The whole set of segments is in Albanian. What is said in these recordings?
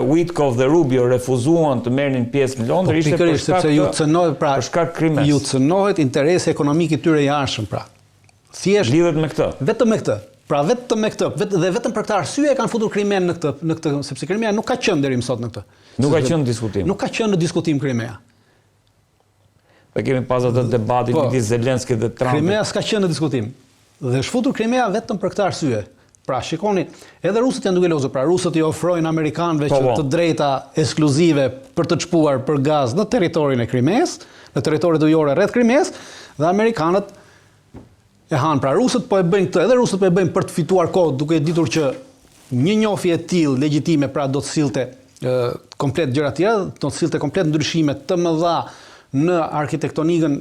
Witkoff dhe Rubio refuzuan të merrnin pjesë në Londër ishte për shkak krimes. Ju cënohet interesi ekonomik i tyre i jashtëm, pra. Thjesht lidhet me këtë. Vetëm me këtë. Pra vetëm me këtë, dhe vetëm për këtë arsye kanë futur Krimen në këtë, sepse Krimea nuk ka qenë deri më sot në këtë. Nuk ka qenë në diskutim. Nuk ka qenë në diskutim Krimea. Dhe kemi pas atë debatin midis Zelenskit dhe Trumpit. Krimea s'ka qenë në diskutim. Dhe është futur Krimea vetëm për këtë arsye. Pra shikoni, edhe rusët janë duke lozur, pra rusët i ofrojnë amerikanëve që të drejta ekskluzive për të çpuar për gaz në territorin e Krimes, në territorin ujore rreth Krimes, dhe amerikanët e hanë. Pra rusët po e bëjnë këtë, edhe rusët po e bëjnë për të fituar kohë, duke ditur që një njohje e tillë legjitime pra do të sillte komplet gjëra të tjera, do të sillte komplet ndryshime të mëdha në arkitektonikën,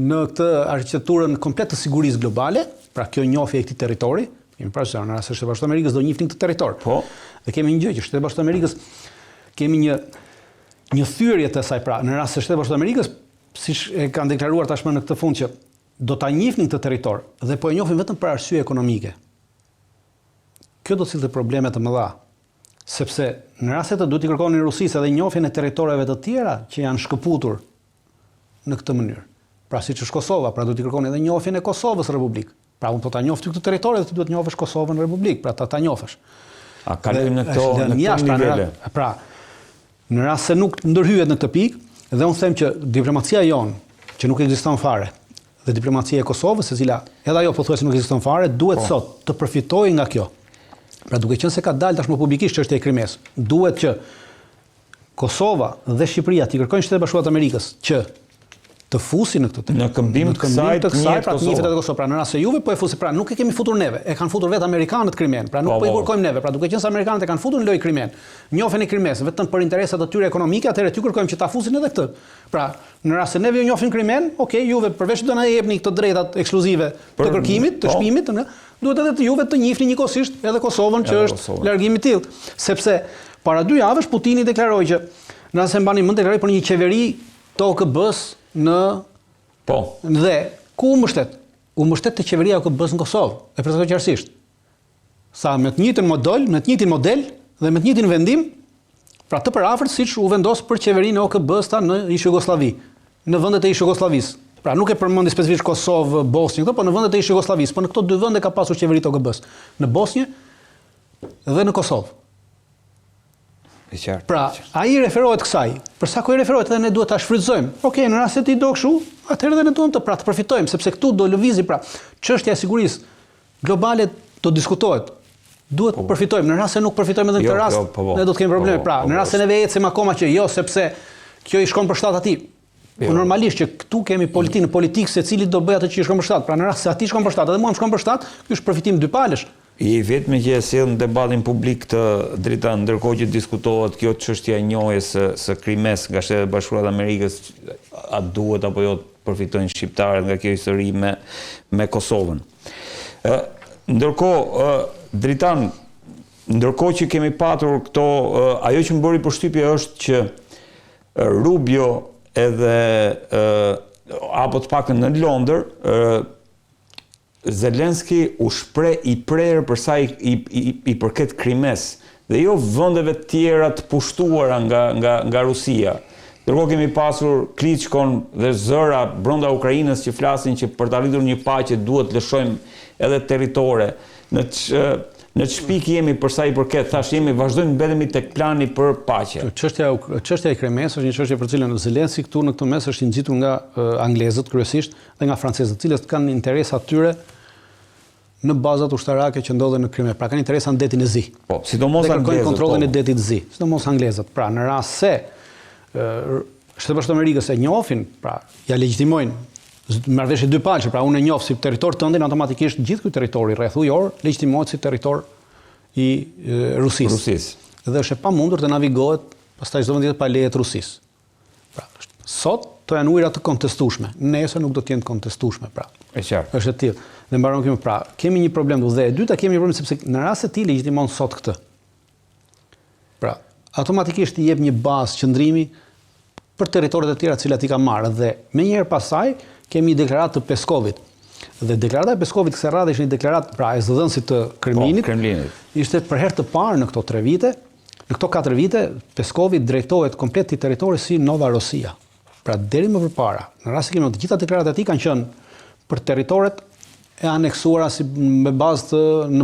në këtë arkitekturën komplet të sigurisë globale, pra kjo njohje e këtij territori. Kemi parasysh në rast se Shtetet Bashkuara të Amerikës do njihnin këtë territor. Po. Dhe kemi një gjë që Shtetet Bashkuara të Amerikës kemi një thyrje të saj, pra në rast se Shtetet Bashkuara të Amerikës, siç e kanë deklaruar tashmë në këtë fund që do ta njihnin këtë territor dhe po e njohin vetëm për arsye ekonomike. Kjo do të sillte probleme të mëdha, sepse në rast se të duhet i kërkonin Rusisë edhe njohjen e territoreve të tjera që janë shkëputur në këtë mënyrë. Pra siç është Kosova, pra duhet i kërkonin edhe njohjen e Kosovës Republik. Pra unë po ta njoh këtë territor dhe ti duhet njohësh Kosovën Republik, pra ta njohësh. A kalojmë në këto nivele. Pra, në rast se nuk ndërhyhet në këtë pikë, dhe unë them që diplomacia jonë, që nuk ekziston fare, dhe diplomacia e Kosovës, e cila edhe ajo pothuajse nuk ekziston fare, duhet sot të përfitojë nga kjo. Pra duke qenë se ka dalë tashmë publikisht çështja e Krimes, duhet që Kosova dhe Shqipëria t'i kërkojnë Shtetet Bashkuara të Amerikës që të fusin në këtë në këmbim të kësaj pra të njëjtat e Kosovës. Pra në rast se juve po e fusin, pra nuk e kemi futur neve, e kanë futur vetë amerikanët Krimen, pra nuk po i kërkojmë neve, pra duke qenë se amerikanët e kanë futur në lojë Krimen, njohin e Krimes vetëm për interesat e tyre ekonomike, atëherë ty kërkojmë që ta fusin edhe këtë. Pra në rast se neve ju njohin Krimen, okay, juve përveç do na jepni këto drejtat ekskluzive të kërkimit, të shpimit, duhet edhe të juve të njihni njëkohësisht edhe Kosovën që është largimi i tillë, sepse para 2 javësh Putini deklaroi që nëse mbani mend deklaroi për një qeveri të OKB-s në dhe ku u mbështet? U mbështet te qeveria e OKB-s në Kosovë, e përcakton qartësisht. Sa me të njëjtin model dhe me të njëjtin vendim, pra të përafërt siç u vendos për qeverinë e OKB-s në ish Jugosllavi, në vendet e ish Jugosllavisë. Pra nuk e përmendi specifikisht Kosovë, Bosnjë, po në vendet e ish Jugosllavisë, po në këto 2 vende ka pasur qeveri të OKB-s, në Bosnjë dhe në Kosovë. Pra, ai referohet kësaj. Për sa kohë referohet edhe ne duhet ta shfrytëzojmë. Okej, në rast se ti do kështu, atëherë edhe ne duam të përfitojmë, sepse këtu do lëvizi pra çështja e sigurisë globale do diskutohet. Duhet të përfitojmë. Në rast se nuk përfitojmë edhe në këtë rast, ne do të kemi probleme. Pra, në rast se neve ecim akoma që jo sepse kjo i shkon për shtat atij. Po normalisht që këtu kemi politikë secili do bëj atë që i shkon për shtat. Pra në rast se atij shkon për shtat, edhe mua më shkon për shtat, ky është përfitim dypalësh. I vetmi që e sjell në debatin publik të drita, ndërkohë që diskutohet kjo çështja e njohjes së Krimes nga Shtetet Bashkuara të Amerikës, a duhet apo jo të përfitojnë shqiptarët nga kjo histori me Kosovën. Ndërkohë, Dritan, ndërkohë që kemi patur këto, ajo që më bëri përshtypje është që Rubio edhe apo të paktën në Londër, Zelenski u shpreh i prerë për sa i përket Krimes dhe jo vendeve të tjera të pushtuara nga Rusia. Ndërkohë kemi pasur Klitschkon dhe zëra brenda Ukrainës që flasin që për ta lidhur një paqe duhet lëshojmë edhe territore. Në çpik jemi për sa i përket, thash vazhdojmë mbetemi tek plani për paqe. Çështja e Krimes është një çështje për cilën Zelenski këtu në këtë mes është i nxitur nga anglezët kryesisht dhe nga francezët, të cilët kanë interesa të tyre në bazat ushtarake që ndodhen në Krime. Pra kanë interesa në detin e Zi. Po, sidomos anglezët. Kërkojnë kontrollin e detit Zi, sidomos anglezët. Pra në rast se Shtetet Bashkuara të Amerikës e njohin, pra ja legjitimojnë marrëveshje dypalëshe, pra unë e njoh si territor tëndin, automatikisht gjithë ky territori rreth ujor legjitimohet si territor i Rusisë. Dhe është e pamundur të navigohet pastaj çdo vend tjetër pa leje të Rusisë. Pra, sot to janë ujëra të kontestueshme, nesër nuk do të jenë të kontestueshme, pra. Është qartë. Është e tillë. Dhe mbaron kemi pra, kemi një problem dhe e dyta kemi një problem sepse në rast se ti legjitimon sot këtë. Pra, automatikisht i jep një bazë qëndrimi për territoret e tjera të cilat i ka marrë dhe menjëherë pasaj kemi deklaratë të Peskovit. Dhe deklarata e Peskovit kësaj radhe ishte një deklaratë pra e zëdhënësit të Kremlinit. Ishte për herë të parë në këto 3 vite Në këto 4 vite, Peskovi drejtohet komplet i territori si Nova Rosia. Pra deri më përpara, në rast se kemi të gjitha deklaratat e tij kanë qenë për territoret e aneksuara në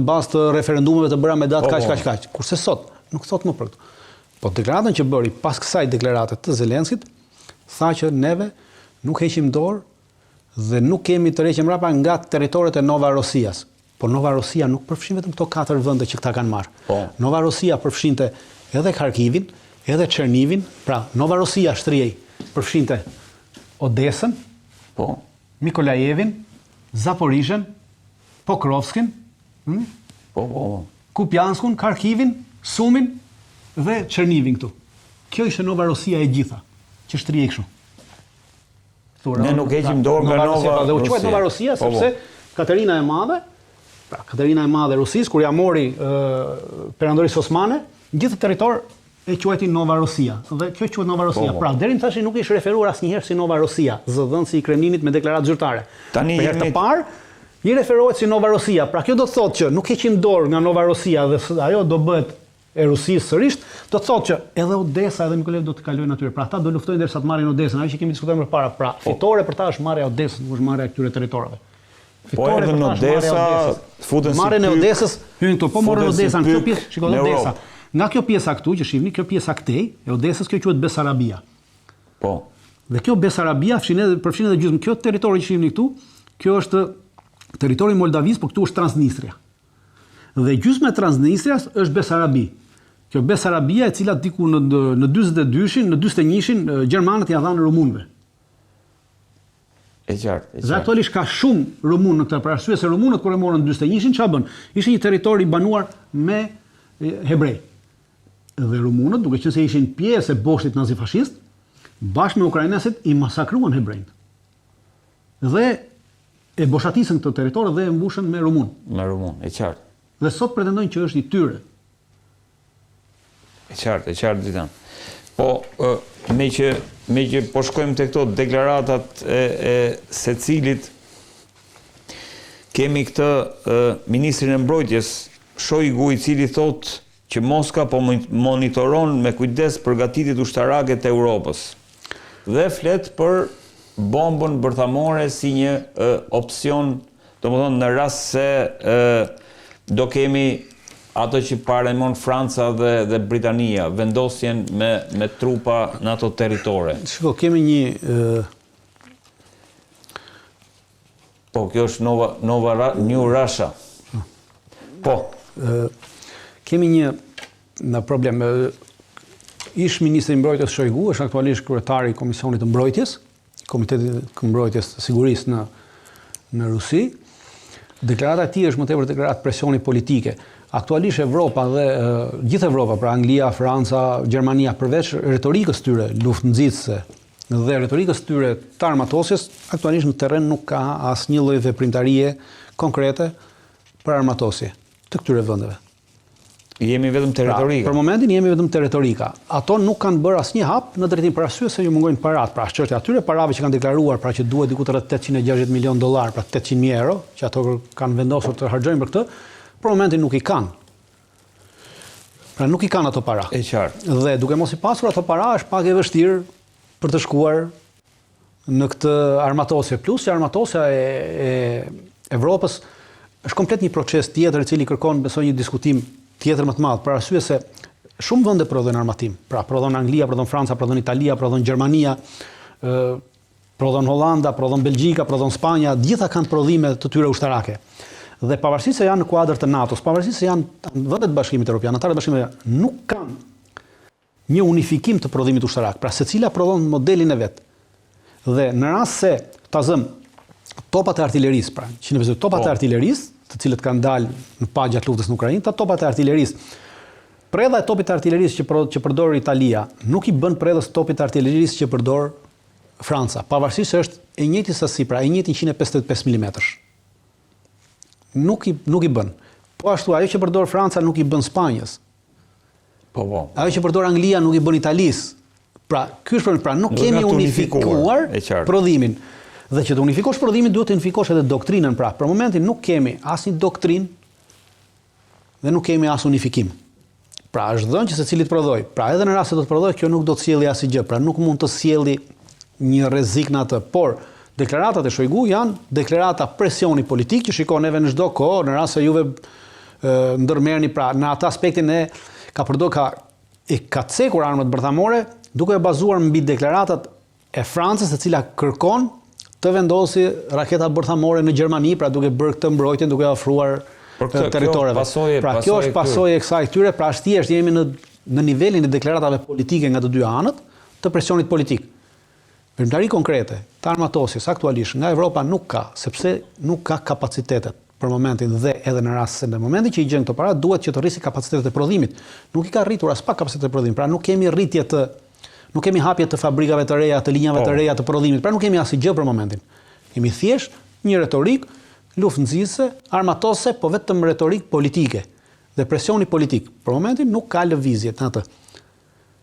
bazë të referendumeve të bëra me datë kaq. Kurse sot nuk thot më për këtë. Po deklaratën që bëri pas kësaj deklarate të Zelenskit, tha që neve nuk heqim dorë dhe nuk kemi të rreqim mbrapa nga territoret e Nova Rosias. Po Nova Rosia nuk përfshin vetëm këto 4 vende që këta kanë marrë. Nova Rosia përfshinte edhe Kharkivin, edhe Chernivin, pra Nova Rosia shtrijej përfshinte Odesën, Mikolajevin, Zaporizhen, Pokrovskin, Kupianskun, Kharkivin, Sumin dhe Chernivin këtu. Kjo ishte Nova Rosia e gjitha, që shtrijej kështu. Ne nuk heqim dorë nga Nova Rosia. Dhe u quhet Nova Rosia sepse Katerina e Madhe, e Rusisë, kur ja mori perandorisë osmane, gjithë territor e quajti Nova Rosia. Dhe kjo quhet Nova Rosia. Pra, deri më tash nuk ishte referuar asnjëherë si Nova Rosia, zëdhënësi i Kremlinit me deklaratë zyrtare. Për herë të parë, i referohet si Nova Rosia. Pra, kjo do të thotë që nuk heqim dorë nga Nova Rosia dhe ajo do bëhet e Rusisë sërish, do të thotë që edhe Odesa edhe Mikolev do të kalojnë aty. Pra, ata do luftojnë derisa të marrin Odesën, ajo që kemi diskutuar më parë. Pra, fitore për ta është marrja e Odesës, nuk është marrja e këtyre territoreve. Po edhe në Odesa, futen si marrën e Odesës, hyn këtu, po morën Odesën, kjo pjesë, shikoj Odesa. Nga kjo pjesa këtu që shihni, kjo pjesa këtej e Odesës, kjo quhet Besarabia. Po. Dhe kjo Besarabia përfshin edhe gjysmë kjo territori që shihni këtu, kjo është territori i Moldavisë, por këtu është Transnistria. Dhe gjysma e Transnistrias është Besarabi. Kjo Besarabia e cila diku në 42-shin, në 41-shin gjermanët ja dhanë rumunëve. E qartë. Dhe aktualisht ka shumë rumunë në këtë, për arsye se rumunët kur e morën në 41-shin çfarë bën? Ishte një territor i banuar me hebrej. Dhe rumunët, duke qenë se ishin pjesë e boshtit nazifashist, bashkë me ukrainasët i masakruan hebrejt. Dhe e boshatisën këtë territor dhe e mbushën me rumun. Me rumun, e qartë. Dhe sot pretendojnë që është i tyre. E qartë, Dritan. Po, me që po shkojmë të këto deklaratat e secilit, kemi këtë ministrin e mbrojtjes, Shoigu, i cili thotë që Moska po monitoron me kujdes përgatitjet ushtarake të Europës. Dhe flet për bombën bërthamore si një opsion, domethënë në rast se do kemi ato që paremon Franca dhe Britania, vendosjen me trupa në ato territore. Shiko, kemi një... Po, kjo është New Russia. Po. Kemi një problem. Ish ministri i mbrojtjes Shoigu është aktualisht kryetari i Komisionit të Mbrojtjes, Komitetit të Mbrojtjes të Sigurisë në Rusi. Deklarata e tij është më tepër deklaratë presioni politike. Aktualisht Evropa dhe gjithë Evropa, pra Anglia, Franca, Gjermania, përveç retorikës tyre luftnxitëse dhe retorikës tyre të armatosjes, aktualisht në terren nuk ka asnjë lloj veprimtarie konkrete për armatosje të këtyre vendeve. Jemi vetëm te retorika. Për momentin jemi vetëm te retorika. Ato nuk kanë bërë asnjë hap në drejtim për arsye se ju mungojnë parat. Pra çështja atyre parave që kanë deklaruar, pra që duhet diku të rreth 860 milion dollar, pra 800.000 euro, që ato kanë vendosur të harxojnë për këtë, për momentin nuk i kanë. Pra nuk i kanë ato para. E qartë. Dhe duke mos i pasur ato para është pak e vështirë për të shkuar në këtë armatosje. Plus që armatosja e Evropës është komplet një proces tjetër i cili kërkon besoj një diskutim tjetër më të madh, për arsye se shumë vende prodhojnë armatim. Pra prodhon Anglia, prodhon Franca, prodhon Italia, prodhon Gjermania, prodhon Holanda, prodhon Belgjika, prodhon Spanja, gjitha kanë prodhime të tyre ushtarake. Dhe pavarësisht se janë në kuadër të NATO-s, pavarësisht se janë vendet e Bashkimit Evropian, anëtarët e Bashkimit Evropian, nuk kanë një unifikim të prodhimit ushtarak. Pra secila prodhon modelin e vet. Dhe në rast se ta zëm topat e artillerisë, pra, që në topat e artillerisë, të cilët kanë dalë në pagë gjatë luftës në Ukrainë, ta topat e artillerisë. Predha e topit të artillerisë që përdor Italia nuk i bën predhës topit të artillerisë që përdor Franca, pavarësisht se është e njëjti sasi, pra e njëjti 155 mm. Nuk i bën. Po ashtu ajo që përdor Franca nuk i bën Spanjës. Po. Ajo që përdor Anglia nuk i bën Italisë. Pra, ky është pra nuk kemi unifikuar prodhimin. Dhe që të unifikosh prodhimin duhet të unifikosh edhe doktrinën, pra. Për momentin nuk kemi asnjë doktrinë dhe nuk kemi as unifikim. Pra është dhënë që secili të prodhoj. Pra edhe në rast se do të prodhoj, kjo nuk do të sjellë asnjë gjë. Pra nuk mund të sjellë një rrezik në atë. Por deklaratat e Shoigu janë deklarata presioni politik që shikon neve në çdo kohë, në rast se juve ndërmerrni pra në atë aspektin e ka cekur armët bërthamore, duke e bazuar mbi deklaratat e Francës, e cila kërkon të vendosi raketa bërthamore në Gjermani, pra duke bërë këtë mbrojtjen, duke ofruar territoreve. Pra kjo është pasojë e kësaj këtyre, pra thjesht jemi në nivelin e deklaratave politike nga të dy anët të presionit politik. Veprimtari konkrete të armatosjes aktualisht nga Evropa nuk ka, sepse nuk ka kapacitetet për momentin dhe edhe në rast se në momentin që i gjen këto para duhet që të rrisi kapacitetet e prodhimit. Nuk i ka rritur as pak kapacitetet e prodhimit. Pra nuk kemi hapje të fabrikave të reja, të linjave të reja të prodhimit. Pra nuk kemi asgjë për momentin. Kemi thjesht një retorik luftë nxitëse, armatose, po vetëm retorik politike dhe presioni politik. Për momentin nuk ka lëvizje në atë.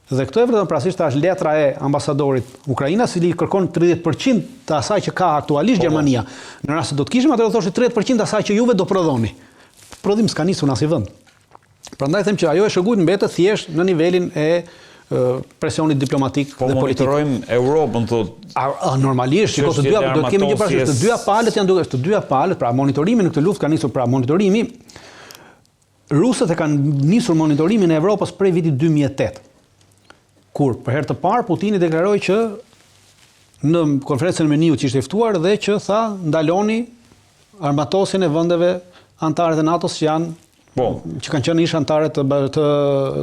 Dhe këto e vërtetën prasisht është letra e ambasadorit Ukrainas, i cili kërkon 30% të asaj që ka aktualisht Gjermania. Në rast se do të kishim atë do thoshit 30% të asaj që juve do prodhoni. Prodhim s'ka nisur në asnjë vend. Prandaj them që ajo e Shoigut mbetet thjesht në nivelin e presionit diplomatik dhe politik. Po monitorojmë Europën thotë. Normalisht, shikoj të dyja, do të kemi një parasysh, të dyja palët janë duke, të dyja palët, pra monitorimi në këtë luftë ka nisur, pra monitorimi rusët e kanë nisur monitorimin e Evropës prej vitit 2008. Kur për herë të parë Putini deklaroi që në konferencën e Meniut që ishte ftuar dhe që tha ndaloni armatosjen e vendeve anëtare të NATO-s që janë që kanë qenë ish anëtare të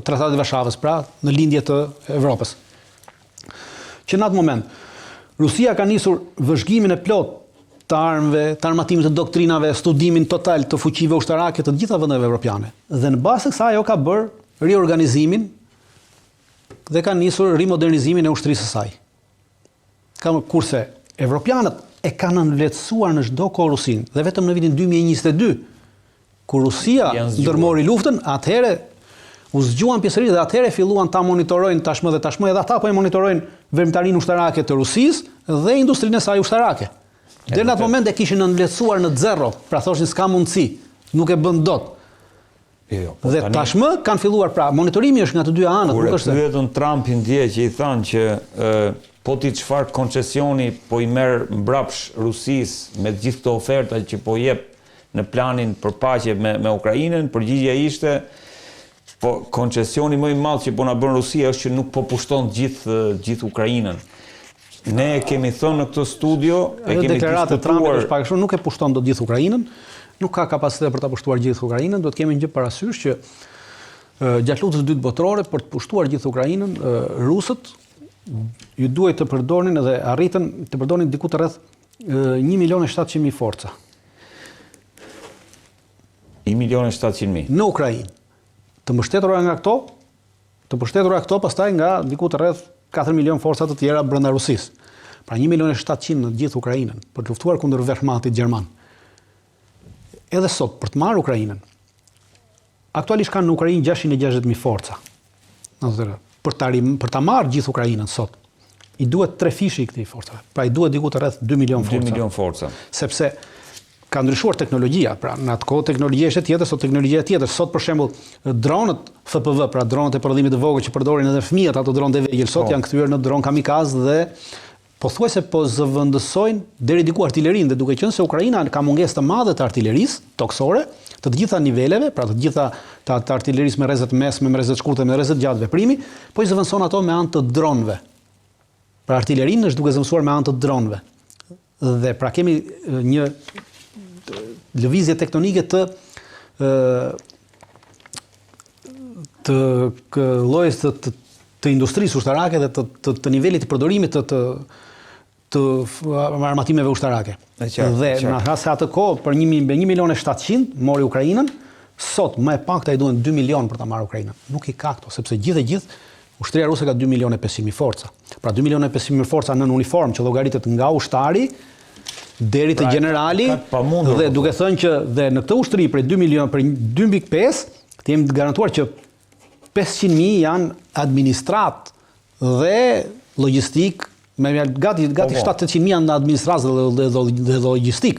Tratatit të Varshavës, pra në lindje të Evropës. Që në atë moment Rusia ka nisur vëzhgimin e plot të armëve, të armatimit të doktrinave, studimin total të fuqive ushtarake të gjitha vendeve evropiane. Dhe në bazë të kësaj ajo ka bërë riorganizimin dhe ka nisur rimodernizimin e ushtrisë së saj. Kurse evropianët e kanë nënvlerësuar në çdo kohë Rusinë dhe vetëm në vitin 2022 kur Rusia ndërmori luftën, atëherë u zgjuan pjesërisht dhe atëherë filluan ta monitorojnë tashmë edhe ata po e monitorojnë veprimtarinë ushtarake të Rusisë dhe industrinë e saj ushtarake. Deri në atë moment e kishin nënvlerësuar në zero, pra thoshin s'ka mundësi, nuk e bën dot. Dhe tashmë kanë filluar, pra monitorimi është nga të dyja anët. Kur e pyetën Trumpin dje që i thanë që po ti çfarë koncesioni po i merr mbrapsh Rusisë me gjithë këto oferta që po jep në planin për paqe me Ukrainën, përgjigjja ishte po koncesioni më i madh që po na bën Rusia është që nuk po pushton gjithë Ukrainën. Ne kemi thënë në këtë studio, e kemi deklaratë Trumpit është pak shumë, nuk e pushton dot gjithë Ukrainën. Nuk ka kapacitet për ta pushtuar gjithë Ukrainën, do të kemi një gjë parasysh që gjatë luftës së dytë botërore për të pushtuar gjithë Ukrainën, rusët ju duhet të përdorin dhe arritën të përdorin diku të rreth 1.700.000 forca. 1.700.000 në Ukrainë. Të mbështetura nga këto, pastaj nga diku të rreth 4 milion forca të tjera brenda Rusisë. Pra 1.700.000 në gjithë Ukrainën për të luftuar kundër Wehrmachtit gjerman. Edhe sot, për të marrë Ukrainën, aktualisht kanë në Ukrainë 660.000 forca. Për ta marrë gjithë Ukrainën sot, i duhet 3 fishi i këtij forcave. Pra i duhet diku të rreth 2 milion forca. 2 milion forca. Sepse ka ndryshuar teknologjia, pra në atë kohë teknologjia ishte tjetër, sot teknologjia tjetër. Sot për shembull, dronët FPV, pra dronët e prodhimit të vogël që përdorin edhe fëmijët, ato dronë të vegjël, sot janë kthyer në dron kamikaz dhe pothuajse po zëvendësojnë deri diku artilerinë, dhe duke qenë se Ukraina ka mungesë të madhe të artillerisë toksore, të gjitha niveleve, pra të gjitha të artillerisë me rrezet mesme, me rrezet shkurtë, me rrezet gjatë veprimi, po i zëvendëson ato me anë të dronëve. Pra artillerinë është duke zëvendësuar me anë të dronëve. Dhe pra kemi një lëvizje tektonike të llojes të industrisë ushtarake dhe të nivelit të përdorimit të armatimeve ushtarake. Dhe në rast se atë kohë për 1.700.000 mori Ukrainën, sot më e pakta i duhen 2 milion për ta marrë Ukrainën. Nuk i ka këto, sepse gjithë ushtria ruse ka 2.500.000 forca. Pra 2.500.000 forca në uniform që llogaritet nga ushtari deri te generali, dhe duke thënë që dhe në këtë ushtri për 2 milion, për 2.5, të jemi të garantuar që 500.000 janë administrat dhe logjistik, gati 700.000 janë në administratë dhe logjistik.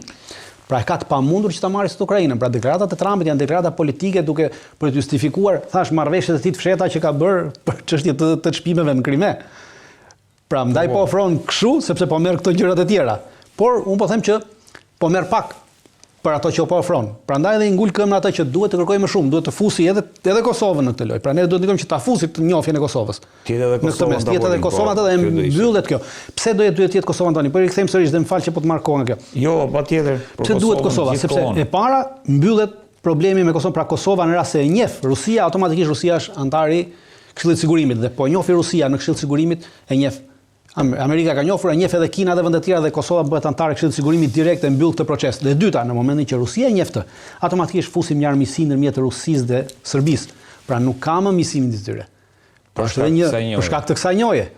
Pra e ka të pamundur që ta marrë sot Ukrainën. Pra deklaratat e Trumpit janë deklarata politike duke për të justifikuar, thash, marrëveshjet e tij të fshehta që ka bërë për çështje të çmimeve në Krime. Pra ndaj po ofron kështu sepse po merr këto gjërat e tjera. Por unë po them që po merr pak për ato që po ofron. Prandaj edhe i ngul këmbën ata që duhet të kërkojë më shumë, duhet të fusi edhe Kosovën në këtë lojë. Pra ne duhet të ndikojmë që ta fusi të njofjen e Kosovës. Tjetë edhe Kosova dhe mbyllet kjo. Pse duhet të jetë Kosova tani? Po i kthejmë sërish dhe më fal që po të marr kohën kjo. Jo, patjetër. Pse duhet Kosova? Sepse e para mbyllet problemi me Kosovën, pra Kosova në rast se e njeh Rusia, automatikisht Rusia është antar i Këshillit të Sigurimit dhe po njohë Rusia në Këshill të Sigurimit e njeh. Amerika ka njohur, e njeh edhe Kina dhe vende të tjera dhe Kosova bëhet antar e Këshillit të Sigurimit direkt e mbyll këtë proces. Dhe e dyta, në momentin që Rusia e njeh këtë, automatikisht fusim një armiqësi ndërmjet Rusisë dhe Serbisë. Pra nuk ka më misimin të tyre. Për shkak të kësaj njohje.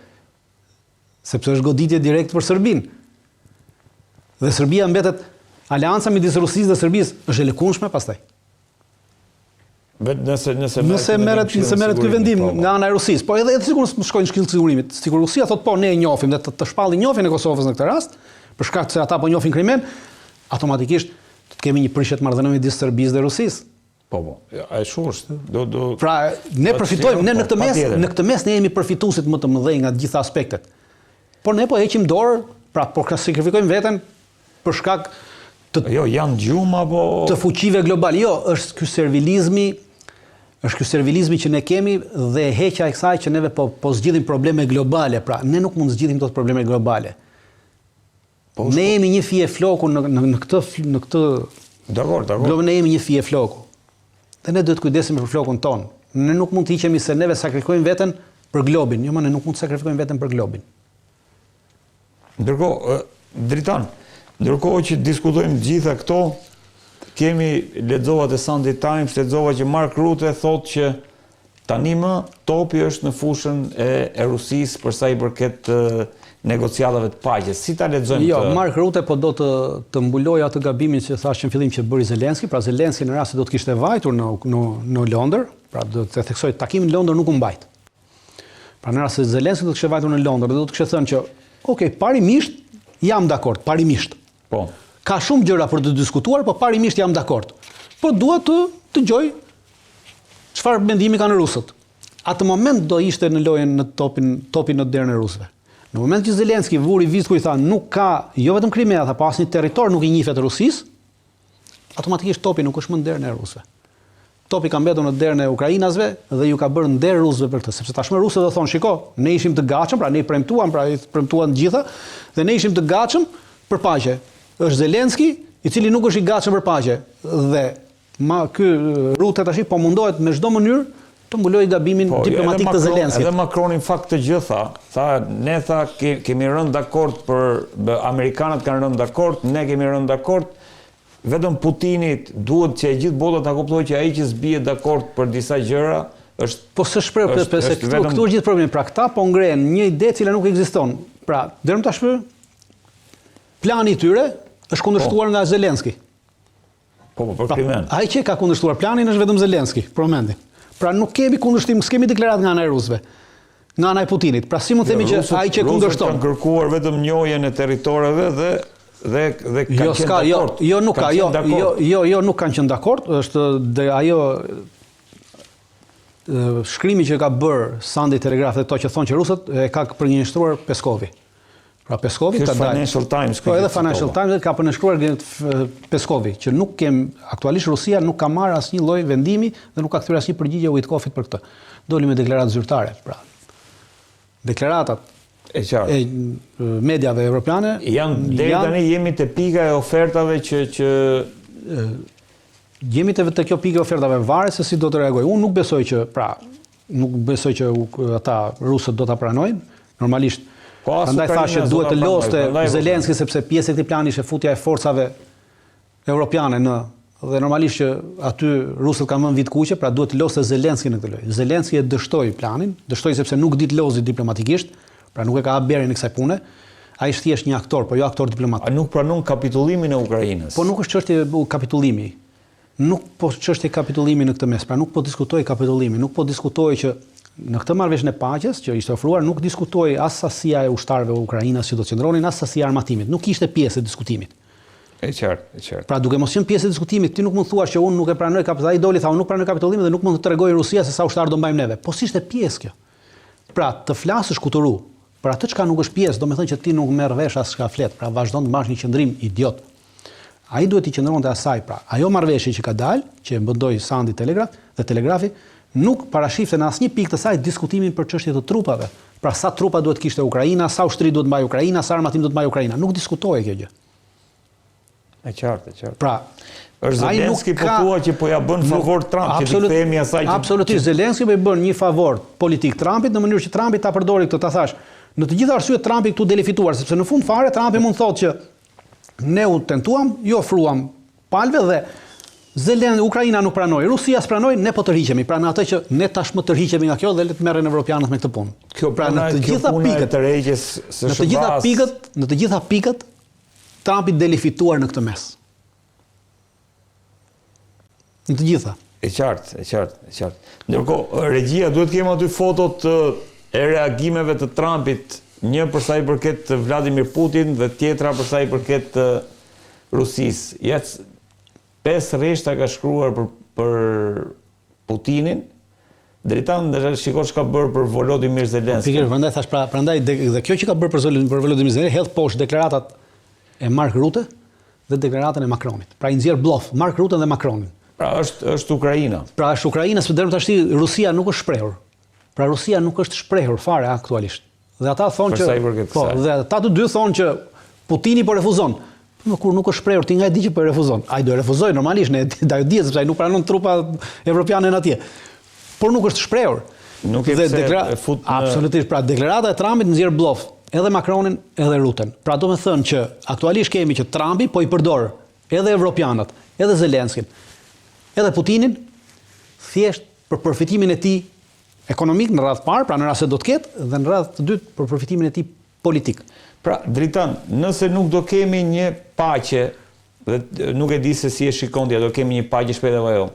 Sepse është goditje direkt për Serbinë. Dhe Serbia mbetet aleanca midis Rusisë dhe Serbisë është e lëkundshme pastaj. Nëse merret ky vendim nga ana e Rusisë, po edhe sikur të shkojnë në Këshill të Sigurimit, sikur Rusia thotë po ne e njohim dhe të shpallin njofjen e Kosovës në këtë rast, për shkak se ata po njohin Krimen, automatikisht të kemi një prishje të marrëdhënieve midis Serbisë dhe Rusisë. Po, ai është. Pra ne përfitojmë, ne në këtë mes ne jemi përfituesit më të mëdhenj nga të gjitha aspektet. Por ne po heqim dorë, pra po sakrifikojmë veten për shkak janë gjumë apo të fuqive globale. Jo, është ky servilizmi që ne kemi dhe heqja e kësaj që neve po zgjidhim probleme globale. Pra, ne nuk mund të zgjidhim këto probleme globale. Ne jemi një fije floku në këtë Dakor. Ne jemi një fije floku. Dhe ne duhet kujdesim për flokun ton. Ne nuk mund të hiqemi se neve sakrifikojmë veten për globin. Jo, ne nuk mund të sakrifikojmë veten për globin. Ndërkohë, Dritan, ndërkohë që diskutojmë gjitha këto, kemi lexova te Sunday Times, lexova që Mark Rutte thotë që tani më topi është në fushën e Rusisë për sa i përket negociatave të paqes. Si ta lexojmë këtë? Jo, Mark Rutte po do të mbulojë atë gabimin që thashë në fillim që bëri Zelenski, pra Zelenski në rast se do të kishte vajtur në Londër, pra do të theksoj takimin në Londër nuk u mbajt. Pra në rast se Zelenski do të kishte vajtur në Londër, do të kishte thënë që okay, parimisht jam dakord, parimisht. Po. Ka shumë gjëra për të diskutuar, po parimisht jam dakord. Po dua të dëgjoj çfarë mendimi kanë rusët. Atë moment do ishte në lojën në topin në derën e rusëve. Në moment që Zelenski vuri vizë ku i tha nuk ka jo vetëm Krimea, tha pa asnjë territor nuk i njihet Rusisë, automatikisht topi nuk është më në derën e rusëve. Topi ka mbetur në derën e ukrainasve dhe ju ka bërë nder rusëve për këtë, sepse tashmë rusët do thonë, shiko, ne ishim të gatshëm, pra ne i premtuam, pra i premtuan të gjitha, dhe ne ishim të gatshëm për paqe. Është Zelenski, i cili nuk është i gatshëm për paqe, dhe ky Rutte tash po mundohet me çdo mënyrë të mbulojë gabimin diplomatik të Zelenskit. Edhe Macroni në fakt të gjitha, ne kemi rënë dakord amerikanët kanë rënë dakord, ne kemi rënë dakord. Vetëm Putinit duhet që e gjithë bota ta kuptojë që ai që s'bie dakord për disa gjëra është po se shpreh se këtu është gjithë problemi. Pra këta po ngren një ide e cila nuk ekziston. Pra, deri më tashmë plani i tyre është kundërshtuar nga Zelenski. Po, për Krimen. Ai që ka kundërshtuar planin është vetëm Zelenski, për momentin. Pra nuk kemi kundërshtim, s'kemi deklaratë nga ana e rusëve, nga ana e Putinit. Pra si mund të themi që ai që kundërshton kanë kërkuar vetëm njojën e territoreve dhe kanë qenë dakord. Jo, nuk kanë qenë dakord, është ajo shkrimi që ka bërë Sunday Telegraph dhe to që thonë që rusët e ka përnjështruar Peskovi. Pra Peskovi ka dalë. Financial Times. Po edhe Financial Times ka përnjështruar Peskovi, që nuk aktualisht Rusia nuk ka marrë asnjë lloj vendimi dhe nuk ka kthyer asnjë përgjigje Witkofit për këtë. Doli me deklaratë zyrtare, pra. Deklaratat e mediave evropiane deri tani jemi te pika e ofertave që jemi te kjo pikë e ofertave, varet se si do të reagojë. Unë nuk besoj që ata rusët do ta pranojnë. Normalisht prandaj thashë duhet të loste Zelenski sepse pjesë e këtij plani ishte futja e forcave evropiane dhe normalisht që aty rusët kanë vënë vit kuqe, pra duhet të loste Zelenski në këtë lojë. Zelenski e dështoi planin, sepse nuk di të lozi diplomatikisht, pra nuk e ka haberin e kësaj pune. Ai është thjesht një aktor, po jo aktor diplomatik. Nuk pranon kapitullimin e Ukrainës. Po nuk është çështje kapitullimi. Nuk po çështje kapitullimi në këtë mes, pra nuk po diskutoj kapitullimi, nuk po diskutoj që në këtë marrëveshje e paqes që ishte ofruar nuk diskutoi as sasia e ushtarëve ukrainas që do të qëndronin, as sasia e armatimit. Nuk ishte pjesë e diskutimit. E qartë. Pra duke mos qenë pjesë e diskutimit, ti nuk mund thuash që unë nuk e pranoj kapitalizmin, ai doli tha unë nuk pranoj kapitalizmin dhe nuk mund të tregoj Rusia se sa ushtar do mbajmë neve. Po si ishte pjesë kjo? Pra të flasësh kuturu, për atë çka nuk është pjesë, do të thënë që ti nuk merr vesh as çka flet, pra vazhdon të marrësh një qendrim idiot. Ai duhet të qëndronte asaj, pra ajo marrëveshje që ka dalë, që e mbëndoi Sandi Telegraf dhe Telegrafi, nuk parashifte në asnjë pikë të saj diskutimin për çështje të trupave. Pra sa trupa duhet kishte Ukraina, sa ushtri duhet mbajë Ukraina, sa armatim duhet mbajë Ukraina. Nuk diskutohej kjo gjë. E qartë. Pra, është Zelenski po thua që po ja bën favor Trump, që ti themi asaj që absolutisht Zelenski po i bën një favor politik Trumpit në mënyrë që Trumpi ta përdori këtë, ta thash, në të gjitha arsyet Trumpi këtu deli fituar, sepse në fund fare Trumpi mund thotë që ne u tentuam, ju ofruam palve dhe Ukraina nuk pranoi, Rusia s'pranoi, ne po tërhiqemi. Pra në atë që ne tashmë tërhiqemi nga kjo dhe le të merren evropianët me këtë punë. Pra në të gjitha pikët, në të gjitha pikët Trumpi deli fituar në këtë mes. Në të gjitha. E qartë. Ndërkohë, regjia duhet kemi aty fotot e reagimeve të Trumpit, një për sa i përket Vladimir Putin dhe tjetra për sa i përket Rusisë. Jetë 5 rreshta ka shkruar për Putinin, drejtan dhe shiko që ka bërë për Volodymyr Zelenski. Pikërisht, prandaj thash, prandaj dhe kjo që ka bërë për Volodymyr Zelenski hedh poshtë deklaratat e Mark Rutte dhe deklaratën e Macronit. Pra i nxjerr blof Mark Rutte dhe Macronin. Pra është Ukraina. Pra është Ukraina, së deri tash Rusia nuk është shprehur. Pra Rusia nuk është shprehur fare aktualisht. Dhe ata thonë që dhe ata të dy thonë që Putini po refuzon. Kur nuk është shprehur, ti nga e di që po refuzon. Ai do refuzoj normalisht, ne ajo di sepse ai nuk pranon trupa evropiane në atje. Por nuk është shprehur. Nuk e fut absolutisht, pra deklarata e Trumpit nxjerr blof edhe Macronin edhe Rutten. Pra do të thënë që aktualisht kemi që Trumpi po i përdor edhe evropianët, edhe Zelenskin, edhe Putinin thjesht për përfitimin e tij ekonomik në radhë parë, pra në rast se do të ketë, dhe në radhë të dytë për përfitimin e tij politik. Pra, Dritan, nëse nuk do kemi një paqe, dhe nuk e di se si e shikondja, do kemi një paqe shpejt apo jo.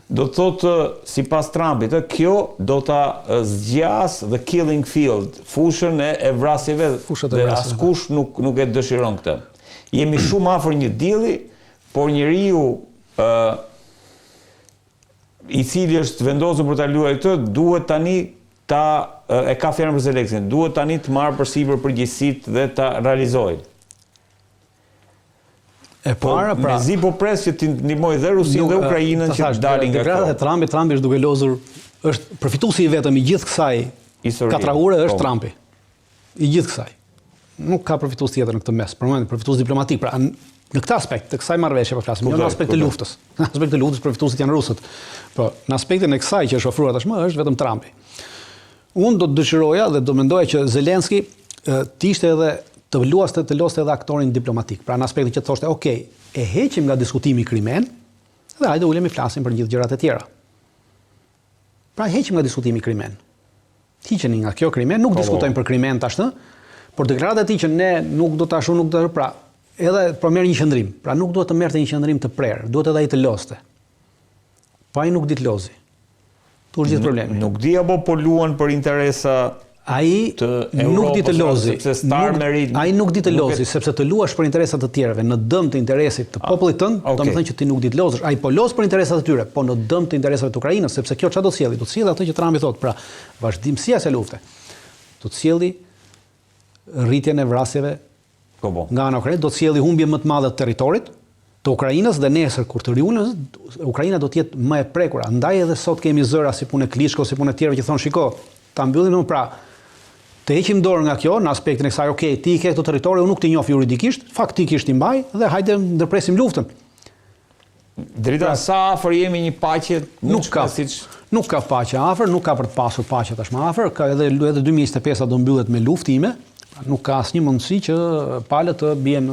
Do të thotë, sipas Trumpit, kjo do ta zgjas the killing field, fushën e vrasjeve, dhe askush nuk e dëshiron këtë. Jemi shumë afër një dielli, por njeriu i cili është vendosur për ta luajtur këtë, duhet tani e ka fjalën për Zelenskin, duhet tani të marrë përsipër përgjegjësitë dhe ta realizojë. E para, pra, mezi po pres që të ndihmoj dhe Rusinë dhe Ukrainën që të dalin nga kjo. Trumpi është duke lozur, është përfituesi i vetëm i gjithë kësaj katrahore është Trumpi. I gjithë kësaj. Nuk ka përfitues tjetër në këtë mes. Për momentin përfitues diplomatik, pra në këtë aspekt, të kësaj marrëveshje po flasim, jo në aspekt të luftës. Në aspekt të luftës përfituesit janë rusët. Po, në aspektin e kësaj që është ofruar tashmë është vetëm Trumpi. Unë do të dëshiroja dhe do mendoja që Zelenski të ishte edhe të loste edhe aktorin diplomatik. Pra në aspektin që të thoshte, ok, e heqim nga diskutimi krimen, dhe hajde ulemi flasim për gjithë gjërat e tjera. Pra heqim nga diskutimi krimen. Hiqeni nga kjo krimen, nuk diskutojmë për krimen tashtë, por deklaratat e tij që ne nuk do ta shoh, nuk do pra edhe po merr një qendrim. Pra nuk duhet të merrte një qendrim të prerë, duhet edhe ai të loste. Po ai nuk di të lozi. Tu është gjithë problemi. Nuk di apo po luan për interesa ai nuk di të lozi. Ai nuk di të lozi, sepse të luash për interesat të tjerëve në dëm të interesit të popullit tënd, do të thonë që ti nuk di të lozësh. Ai po loz për interesat e tyre, po në dëm të interesave të Ukrainës, sepse kjo çfarë do të sjellë? Do të sjellë atë që Trumpi thotë, pra vazhdimësia e lufte. Do të sjellë rritjen e vrasjeve nga ana ukrainase, do të sjellë humbje më të madhe të territorit të Ukrainës dhe nesër kur të riunë, Ukraina do të jetë më e prekur. Andaj edhe sot kemi zëra si punë Klitschko, si punë tjerë që thonë, shiko, ta mbyllim më pra. Të heqim dorë nga kjo në aspektin e kësaj, okay, ti ke këtë territor, unë nuk të njoh juridikisht, faktikisht i mbaj dhe hajde ndërpresim luftën. Drita sa afër jemi një paqe, nuk ka paqe afër, nuk ka për të pasur paqe tashmë afër, ka edhe 2025 do mbyllet me luftime, nuk ka asnjë mundësi që palët të bien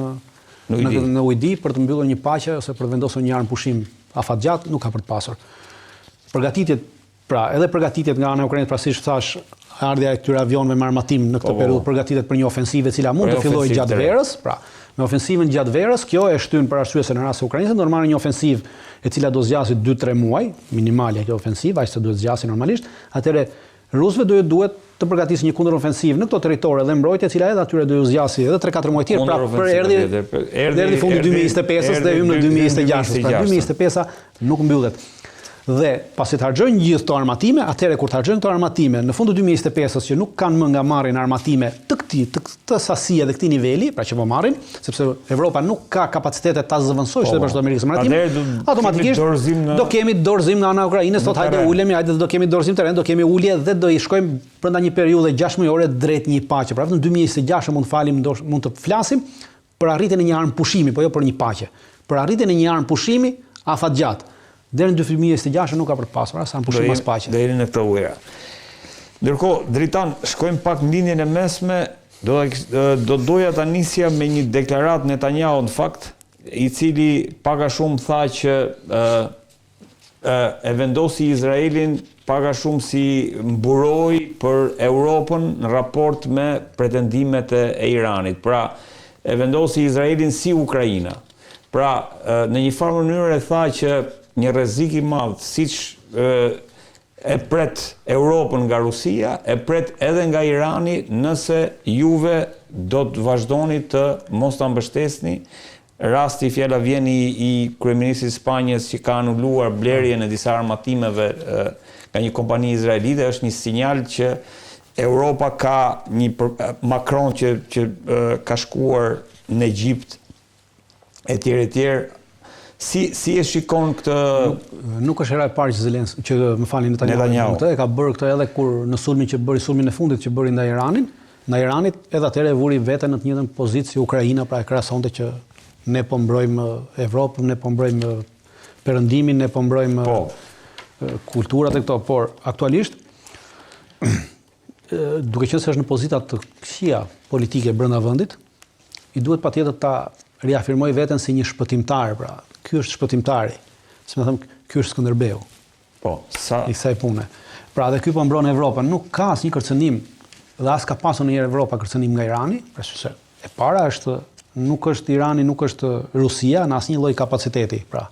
në ujdi për të mbyllur një paqe ose për të vendosur një armë pushim afatgjat, nuk ka për të pasur. Përgatitjet, pra, edhe përgatitjet nga ana e Ukrainës, pra siç thash, ardhja e këtyre avionëve me armatim në këtë periudhë përgatitet për një ofensivë e cila mund të fillojë gjatë verës, pra, me ofensivën gjatë verës, kjo e shtyn për arsye se në rast se Ukraina do marrë një ofensivë e cila do zgjasë 2-3 muaj, minimale kjo ofensivë, aq sa duhet zgjasë normalisht, atëherë Rusëve duhet të përgatisë një kundërofensiv në këto territore dhe mbrojtje, e cila edhe atyre do ju zgjasë edhe 3-4 muaj tjerë, pra për erdhi fundi 2025-s dhe hym në 2026-s. Pra 2025-a nuk mbyllet. Dhe pasi të harxojnë gjithë këto armatime, atëherë kur të harxojnë këto armatime në fund të 2025-s që nuk kanë më nga marrin armatime të këtë sasie dhe këtij niveli, pra që po marrin, sepse Evropa nuk ka kapacitete ta zëvendësojë Shtetet Bashkuara të Amerikës së Bashkuar, automatikisht do kemi dorëzim nga ana e Ukrainës, thotë hajde ulemi, hajde do kemi dorëzim terren, do kemi ulje dhe do i shkojmë brenda një periudhe 6 mujore drejt një paqe. Pra vetëm 2026 mund të flasim për arritjen e një armë pushimi, po jo për një paqe. Për arritjen e një armë pushimi afatgjat. Deri në 2026 nuk ka për të pasur as pushim as paqe. Deri në këtë ujëra. Ndërkohë, Dritan, shkojmë pak në linjen e mesme, do doja ta nisja me një deklaratë Netanyahu në fakt, i cili pak a shumë tha që e vendosi Izraelin pak a shumë si mburoj për Europën në raport me pretendimet e Iranit. Pra, e vendosi Izraelin si Ukraina. Pra, në një farë mënyrë e tha që një rrezik i madh, siç e pret Europën nga Rusia, e pret edhe nga Irani nëse juve do të vazhdoni të mos ta mbështesni. Rasti fjala vjen i kryeministit të Spanjës që ka anuluar blerjen e disa armatimeve nga një kompani izraelite, është një sinjal që Europa ka një Macron që ka shkuar në Egjipt etj. Si e shikon këtë? Nuk është hera e parë që më falni Netanyahu këtë, e ka bërë këtë edhe kur në sulmin që bëri, sulmin e fundit që bëri ndaj Iranit, edhe atëherë e vuri veten në të njëjtën pozitë si Ukraina, pra e krahasonte që ne po mbrojmë Evropën, ne po mbrojmë perëndimin, ne po mbrojmë kulturat e këto, por aktualisht duke qenë se është në pozita të këqija politike brenda vendit, i duhet patjetër ta riafirmoj veten si një shpëtimtar, pra ky është shpëtimtari. Si më them, ky është Skënderbeu. Po, sa i kësaj pune. Pra dhe ky po mbron Evropën, nuk ka asnjë kërcënim dhe as ka pasur ndonjëherë Evropa kërcënim nga Irani, pra se e para është nuk është Irani, nuk është Rusia në asnjë lloj kapaciteti, pra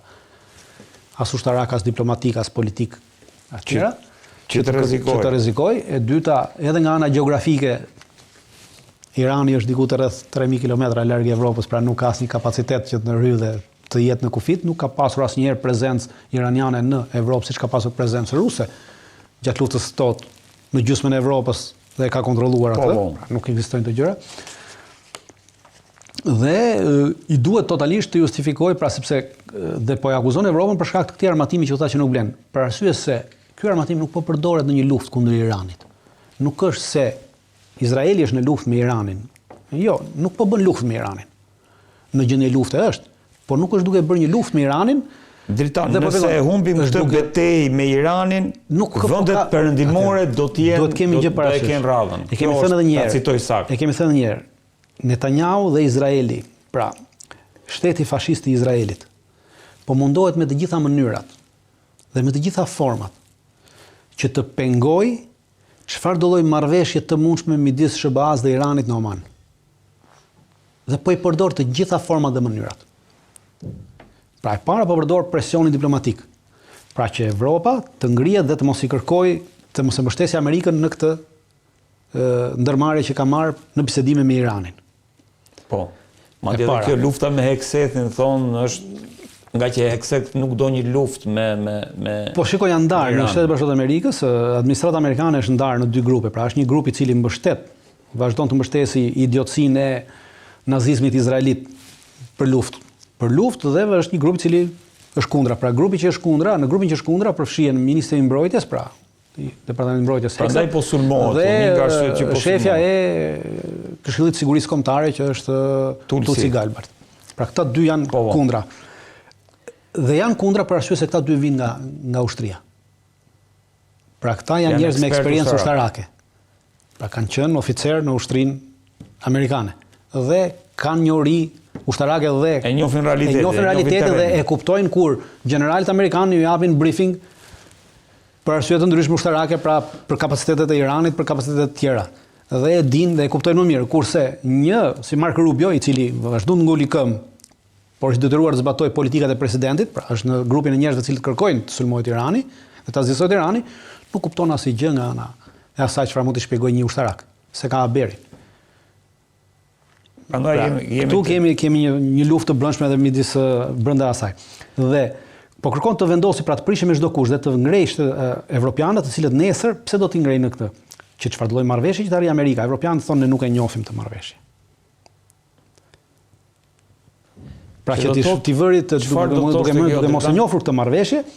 as ushtarak, as diplomatik, as politik, atëra që të rrezikoj. E dyta, edhe nga ana gjeografike, Irani është diku të rreth 3000 kilometra larg Evropës, pra nuk ka asnjë kapacitet që të ndërhyjë dhe të jetë në kufit, nuk ka pasur asnjëherë prezencë iraniane në Evropë siç ka pasur prezencë ruse gjatë luftës së totë në gjysmën e Evropës dhe e ka kontrolluar atë, pra nuk ekzistojnë të gjëra. Dhe i duhet totalisht të justifikoj, pra sepse dhe po e akuzon Evropën për shkak të këtij armatimi që u tha që nuk blen, për arsye se ky armatim nuk po përdoret në një luftë kundër Iranit. Nuk është se Izraeli është në luftë me Iranin. Jo, nuk po bën luftë me Iranin. Në gjendje lufte është, por nuk është duke bërë një luftë me Iranin. Dritan, nëse e humbim këtë betejë me Iranin, vendet perëndimore do të kenë radhën. E kemi thënë edhe një herë. E kemi thënë një herë. Netanyahu dhe Izraeli, pra shteti fashist i Izraelit, po mundohet me të gjitha mënyrat dhe me të gjitha format që të pengojë çfarë do lloj marrëveshje të mundshme midis SBA-s dhe Iranit në Oman. Dhe po i përdor të gjitha format dhe mënyrat. Pra e para po përdor presionin diplomatik. Pra që Evropa të ngrihet dhe të mos i kërkojë, të mos e mbështesë Amerikën në këtë ndërmarrje që ka marrë në bisedime me Iranin. Po. Madje edhe kjo lufta me Heksethin thonë është nga që Hekset nuk do një luftë me Po shikoj janë ndarë në Shtetet Bashkuara të Amerikës, administrata amerikane është ndarë në dy grupe. Pra është një grup i cili vazhdon të mbështesë idiotësinë e nazizmit izraelit për luftë dhe është një grup i cili është kundra. Pra grupi që është kundra, në grupin që është kundra përfshihen ministri i mbrojtjes, pra Departamenti i mbrojtjes. Prandaj po sulmohet, nga arsye që po shefja e Këshillit të Sigurisë Kombëtare që është Tulsi Gabbard. Pra këta dy janë kundra. Dhe janë kundra për arsye se këta dy vinë nga ushtria. Pra këta janë njerëz me eksperiencë ushtarake. Pra kanë qenë oficer në ushtrinë amerikane dhe kanë njohuri ushtarake dhe e njohin realitetin dhe e kuptojnë kur generalit amerikanë ju japin briefing për arsye të ndryshme ushtarake, pra për kapacitetet e Iranit, për kapacitetet tjera. Dhe e dinë dhe e kuptojnë më mirë, kurse një si Marco Rubio, i cili vazhdon të nguli këmbë, por është detyruar të zbatojë politikat e presidentit, pra është në grupin e njerëzve të cilët kërkojnë të sulmohet Irani dhe ta zgjasojë Irani, nuk kupton asnjë gjë nga ana e asaj çfarë mund të shpjegojë një ushtarak, se ka haberi. Prandaj këtu kemi një luftë të brendshme edhe midis brenda asaj. Dhe po kërkon të vendosi pra të prishë me çdo kusht dhe të ngrejsh evropianët, të cilët nesër pse do t'i ngrejnë në këtë? Që çfarë lloj marrëveshje që të arrijë Amerika? Evropianët thonë ne nuk e njohim të marrëveshje. Pra që ti vëri duke mos e njohur këtë marrëveshje,